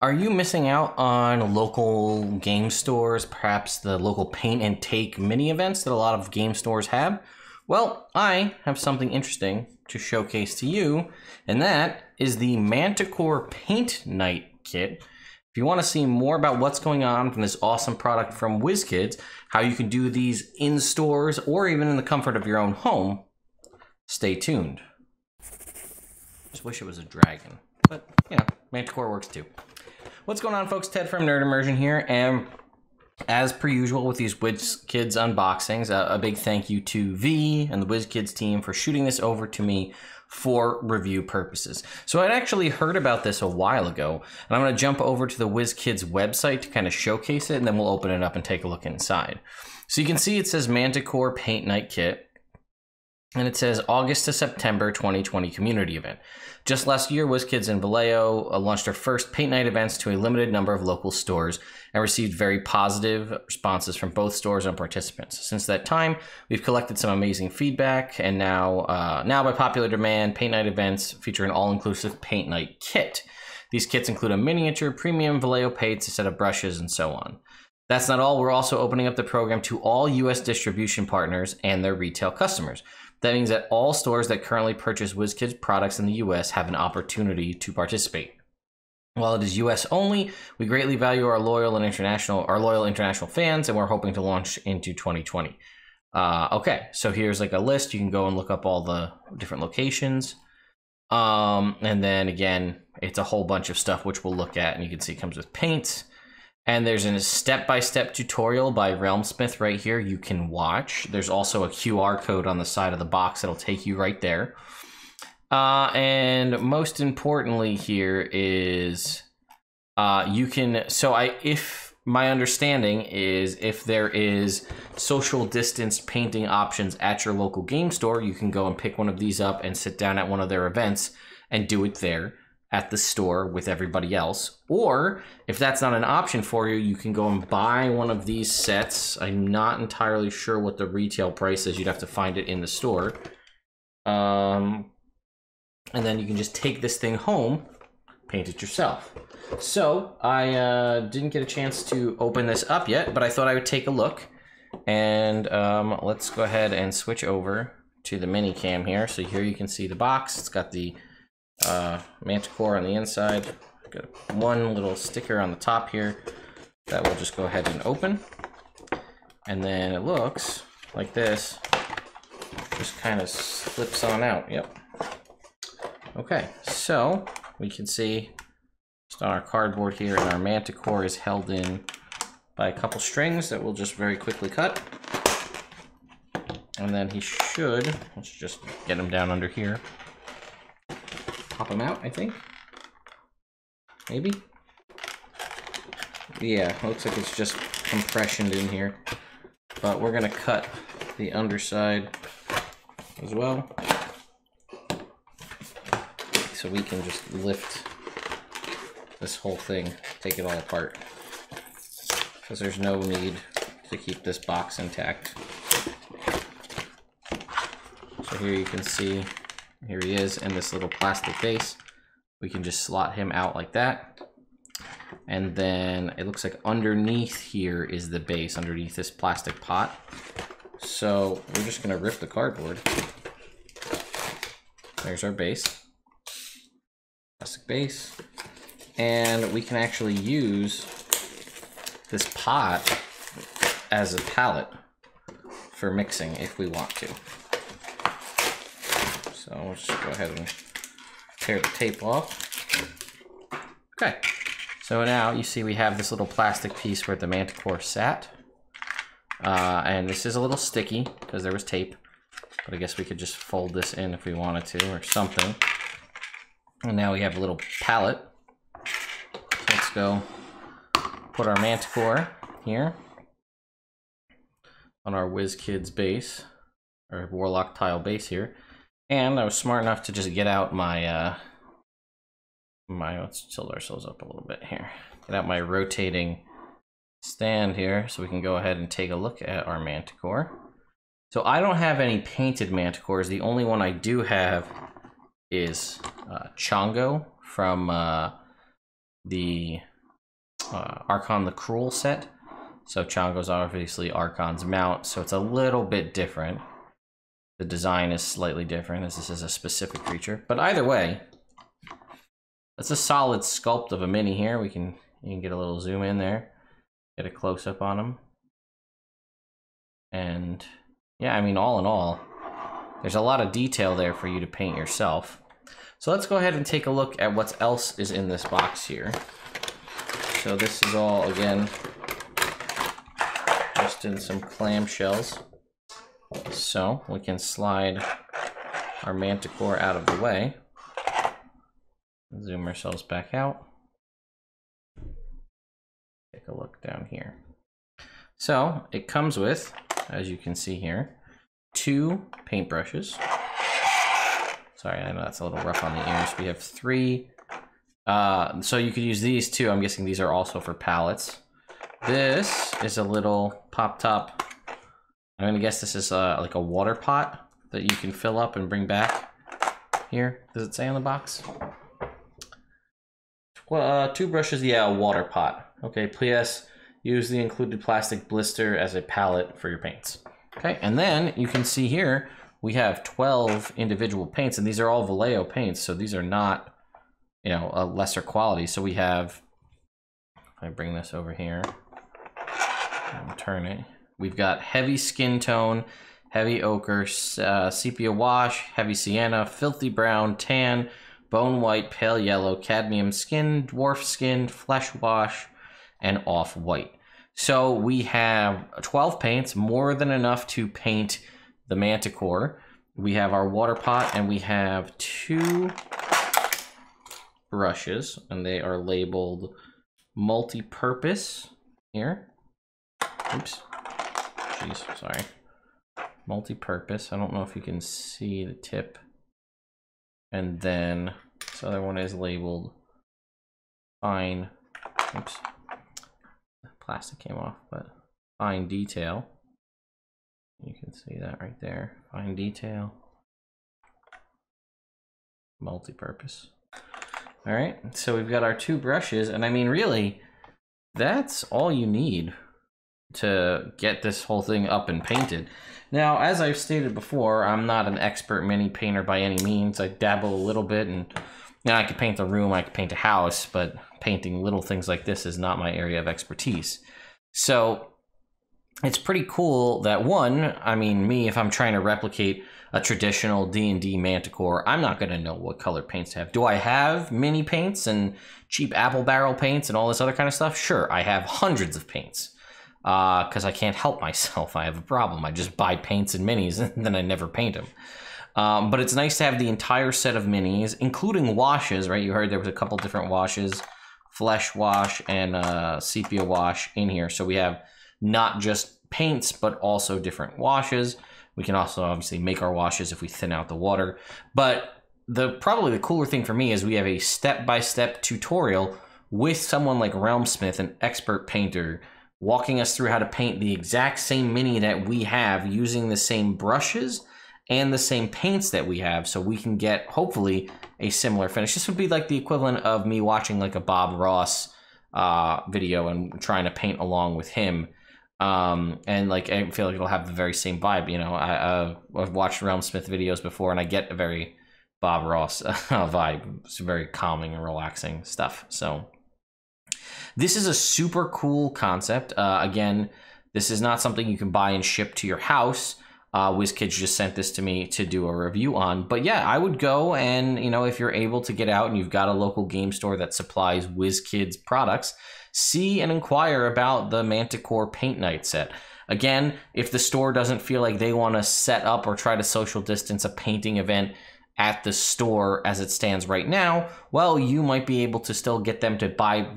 Are you missing out on local game stores, perhaps the local paint and take mini events that a lot of game stores have? Well, I have something interesting to showcase to you, and that is the Manticore Paint Night Kit. If you want to see more about what's going on from this awesome product from Wizkids, how you can do these in stores or even in the comfort of your own home, stay tuned. Just wish it was a dragon, but you know, Manticore works too. What's going on, folks? Ted from Nerd Immersion here, and as per usual with these Wizkids unboxings, a big thank you to V and the Wizkids team for shooting this over to me for review purposes. So I'd actually heard about this a while ago, and I'm going to jump over to the Wizkids website to kind of showcase it, and then we'll open it up and take a look inside. So you can see it says Manticore Paint Night Kit, and it says August to September 2020 community event. Just last year, Wizkids and Vallejo launched their first paint night events to a limited number of local stores and received very positive responses from both stores and participants. Since that time, we've collected some amazing feedback, and now by popular demand, paint night events feature an all-inclusive paint night kit. These kits include a miniature, premium Vallejo paints, a set of brushes, and so on. That's not all. We're also opening up the program to all U.S. distribution partners and their retail customers. That means that all stores that currently purchase Wizkids products in the U.S. have an opportunity to participate. While it is U.S. only, we greatly value our loyal international fans, and we're hoping to launch into 2020. Okay, so here's like a list. You can go and look up all the different locations. And then again, it's a whole bunch of stuff which we'll look at, and you can see it comes with paints. And there's a step-by-step tutorial by Realmsmith right here you can watch. There's also a QR code on the side of the box that'll take you right there. And most importantly here is if my understanding is if there is social distance painting options at your local game store, you can go and pick one of these up and sit down at one of their events and do it there at the store with everybody else. Or if that's not an option for you, you can go and buy one of these sets. I'm not entirely sure what the retail price is. You'd have to find it in the store. And then you can just take this thing home, paint it yourself. So I didn't get a chance to open this up yet, but I thought I would take a look. And let's go ahead and switch over to the mini cam here. So here you can see the box. It's got the Manticore on the inside. Got one little sticker on the top here that we'll just go ahead and open. And then it looks like this. Just kind of slips on out. Yep. Okay, so we can see just on our cardboard here, and our Manticore is held in by a couple strings that we'll just very quickly cut. And then he should, let's just get him down under here. Pop him out, I think. Maybe? Yeah, looks like it's just compressioned in here. But we're gonna cut the underside as well, so we can just lift this whole thing, take it all apart, because there's no need to keep this box intact. So here you can see, here he is in this little plastic base. We can just slot him out like that. And then it looks like underneath here is the base, underneath this plastic pot. So we're just gonna rip the cardboard. There's our base. Plastic base. And we can actually use this pot as a palette for mixing if we want to. So we'll just go ahead and tear the tape off. Okay, so now you see we have this little plastic piece where the Manticore sat. And this is a little sticky because there was tape, but I guess we could just fold this in if we wanted to or something. And now we have a little palette. So let's go put our Manticore here on our Wizkids base, or Warlock tile base here. And I was smart enough to just get out my, let's tilt ourselves up a little bit here. Get out my rotating stand here so we can go ahead and take a look at our Manticore. So I don't have any painted Manticores. The only one I do have is Chongo from the Archon the Cruel set. So Chongo's obviously Archon's mount, so it's a little bit different. The design is slightly different, as this is a specific creature. But either way, that's a solid sculpt of a mini here. You can get a little zoom in there, get a close-up on him. And yeah, I mean, all in all, there's a lot of detail there for you to paint yourself. So let's go ahead and take a look at what else is in this box here. So this is all, again, just in some clamshells. So we can slide our Manticore out of the way. Zoom ourselves back out. Take a look down here. So it comes with, as you can see here, 2 paintbrushes. Sorry, I know that's a little rough on the ears. We have 3. So you could use these too. I'm guessing these are also for palettes. This is a little pop top. I'm gonna guess this is like a water pot that you can fill up and bring back. Here, does it say on the box? 2 brushes, yeah, a water pot. Okay, PS, use the included plastic blister as a palette for your paints. Okay, and then you can see here, we have 12 individual paints, and these are all Vallejo paints, so these are not, you know, a lesser quality. So we have, if I bring this over here and turn it, we've got heavy skin tone, heavy ochre, sepia wash, heavy sienna, filthy brown, tan, bone white, pale yellow, cadmium skin, dwarf skin, flesh wash, and off-white. So we have 12 paints, more than enough to paint the Manticore. We have our water pot, and we have 2 brushes, and they are labeled multi-purpose here. Oops. Jeez, sorry. Multi-purpose. I don't know if you can see the tip. And then this other one is labeled fine. Oops. The plastic came off, but fine detail. You can see that right there. Fine detail. Multi-purpose. All right, so we've got our 2 brushes, and I mean, really, that's all you need to get this whole thing up and painted. Now, as I've stated before, I'm not an expert mini painter by any means. I dabble a little bit, and you know, I could paint a room, I could paint a house, but painting little things like this is not my area of expertise. So it's pretty cool that, one, I mean, me, if I'm trying to replicate a traditional D&D Manticore, I'm not going to know what color paints to have. Do I have mini paints and cheap apple barrel paints and all this other kind of stuff? Sure, I have hundreds of paints. Because I can't help myself. I have a problem. I just buy paints and minis and then I never paint them. But it's nice to have the entire set of minis, including washes, right? You heard there was a couple different washes, flesh wash and sepia wash in here. So we have not just paints, but also different washes. We can also obviously make our washes if we thin out the water. But probably the cooler thing for me is we have a step-by-step tutorial with someone like Realmsmith, an expert painter, walking us through how to paint the exact same mini that we have using the same brushes and the same paints that we have, so we can get, hopefully, a similar finish. This would be like the equivalent of me watching like a Bob Ross video and trying to paint along with him. And like, I feel like it'll have the very same vibe. You know, I've watched Realmsmith videos before, and I get a very Bob Ross vibe. It's very calming and relaxing stuff. So this is a super cool concept. Again, this is not something you can buy and ship to your house. Wizkids just sent this to me to do a review on. But yeah, I would go and, you know, if you're able to get out and you've got a local game store that supplies Wizkids products, see and inquire about the Manticore Paint Night set. Again, if the store doesn't feel like they want to set up or try to social distance a painting event at the store as it stands right now, well, you might be able to still get them to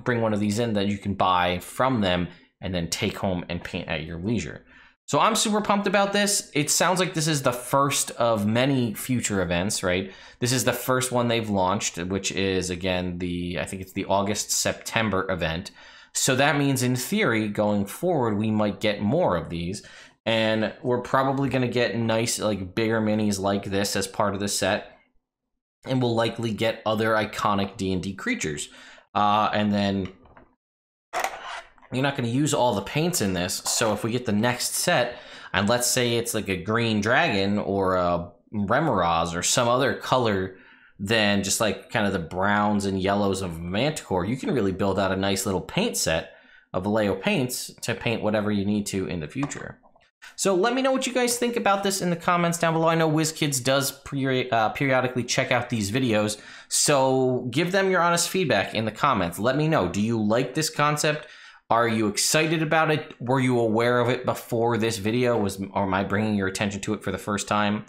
bring one of these in that you can buy from them and then take home and paint at your leisure. So I'm super pumped about this. It sounds like this is the first of many future events, right? This is the first one they've launched, which is, again, I think it's the August-September event. So that means, in theory, going forward, we might get more of these. And we're probably going to get nice, like, bigger minis like this as part of the set. And we'll likely get other iconic D&D creatures. And then you're not going to use all the paints in this. So if we get the next set, and let's say it's like a green dragon or a Remoraz or some other color than just like kind of the browns and yellows of Manticore, you can really build out a nice little paint set of Vallejo paints to paint whatever you need to in the future. So let me know what you guys think about this in the comments down below. I know Wizkids does periodically check out these videos, so give them your honest feedback in the comments. Let me know, do you like this concept? Are you excited about it? Were you aware of it before this video? Or am I bringing your attention to it for the first time?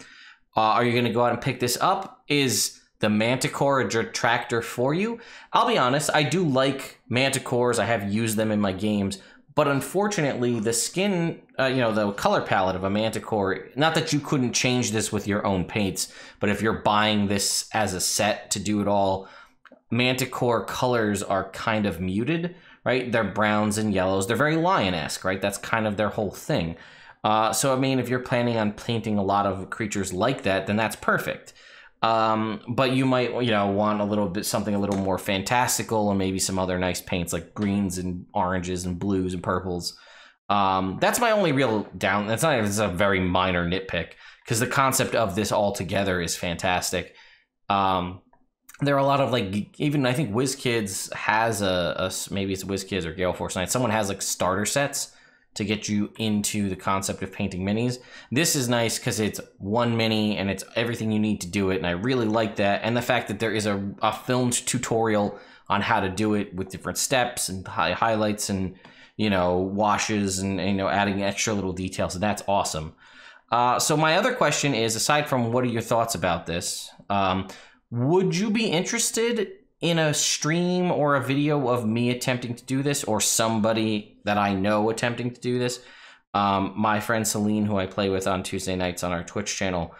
Are you going to go out and pick this up? Is the Manticore a detractor for you? I'll be honest, I do like Manticores. I have used them in my games, but unfortunately, the skin, the color palette of a Manticore, not that you couldn't change this with your own paints, but if you're buying this as a set to do it all, Manticore colors are kind of muted, right? They're browns and yellows. They're very lion-esque, right? That's kind of their whole thing. So, I mean, if you're planning on painting a lot of creatures like that, then that's perfect. But you might, want a little bit, something a little more fantastical and maybe some other nice paints like greens and oranges and blues and purples. That's my only real it's a very minor nitpick because the concept of this all together is fantastic. There are a lot of even I think Wizkids has maybe it's Wizkids or Gale Force 9. Someone has like starter sets to get you into the concept of painting minis. This is nice because it's one mini and it's everything you need to do it, and I really like that. And the fact that there is a filmed tutorial on how to do it with different steps and highlights and washes and adding extra little details, and that's awesome. So my other question is, aside from what are your thoughts about this, would you be interested in a stream or a video of me attempting to do this, or somebody that I know attempting to do this? My friend Celine, who I play with on Tuesday nights on our Twitch channel,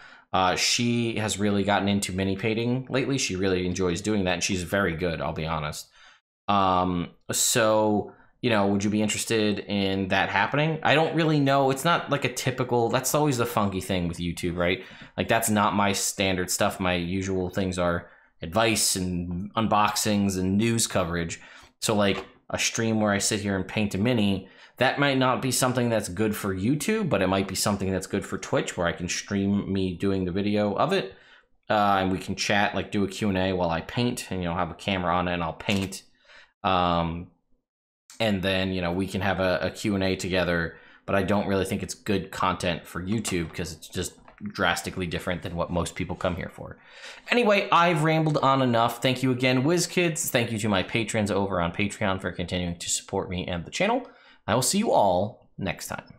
she has really gotten into mini painting lately. She really enjoys doing that, and she's very good, I'll be honest. So, would you be interested in that happening? I don't really know. It's not like a typical, that's always the funky thing with YouTube, right? Like, that's not my standard stuff. My usual things are advice and unboxings and news coverage. So like a stream where I sit here and paint a mini, that might not be something that's good for YouTube, but it might be something that's good for Twitch, where I can stream me doing the video of it, and we can chat, like do a Q&A while I paint, and have a camera on it and I'll paint, and then we can have a Q&A together. But I don't really think it's good content for YouTube because it's just drastically different than what most people come here for. Anyway, I've rambled on enough. Thank you again, Wizkids. Thank you to my patrons over on Patreon for continuing to support me and the channel. I will see you all next time.